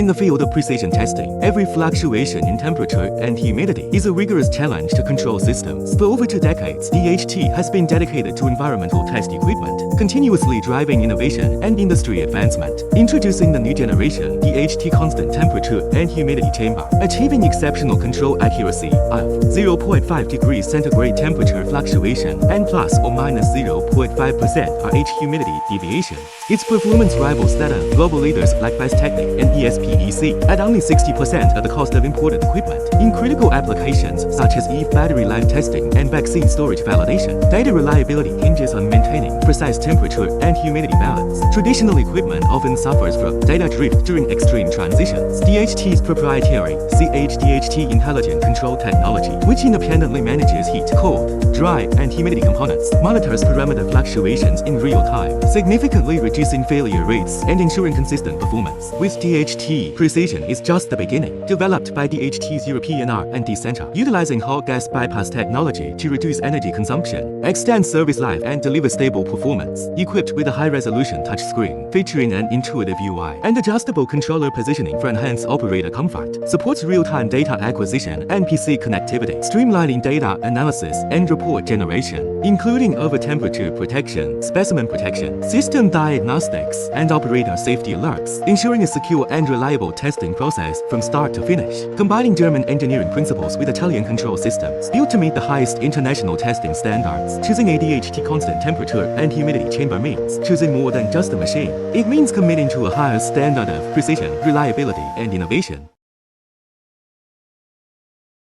In the field of precision testing, every fluctuation in temperature and humidity is a rigorous challenge to control systems. For over 2 decades, DHT has been dedicated to environmental test equipment, continuously driving innovation and industry advancement. Introducing the new generation DHT constant temperature and humidity chamber, achieving exceptional control accuracy of 0.5 degrees centigrade temperature fluctuation and plus or minus 0.5% RH humidity deviation. Its performance rivals that of global leaders like Technic and ESPEC at only 60% of the cost of imported equipment. In critical applications such as EV battery life testing and vaccine storage validation, data reliability hinges on maintaining precise temperature and humidity balance. Traditional equipment often suffers from data drift during extreme transitions. DHT's proprietary CHDHT intelligent control technology, which independently manages heat, cold, dry, and humidity components, monitors parameter fluctuations in real time, significantly reducing failure rates and ensuring consistent performance. With DHT, precision is just the beginning. Developed by DHT's European R&D Center, utilizing hot gas bypass technology to reduce energy consumption, extend service life, and deliver stable performance. Equipped with a high-resolution touchscreen, featuring an intuitive UI and adjustable controller positioning for enhanced operator comfort, supports real-time data acquisition and PC connectivity, streamlining data analysis and report generation, including over-temperature protection, specimen protection, system diagnostics, and operator safety alerts, ensuring a secure and reliable testing process from start to finish. Combining German engineering principles with Italian control systems, built to meet the highest international testing standards. Choosing a DHT constant temperature and humidity chamber means choosing more than just a machine. It means committing to a higher standard of precision, reliability, and innovation.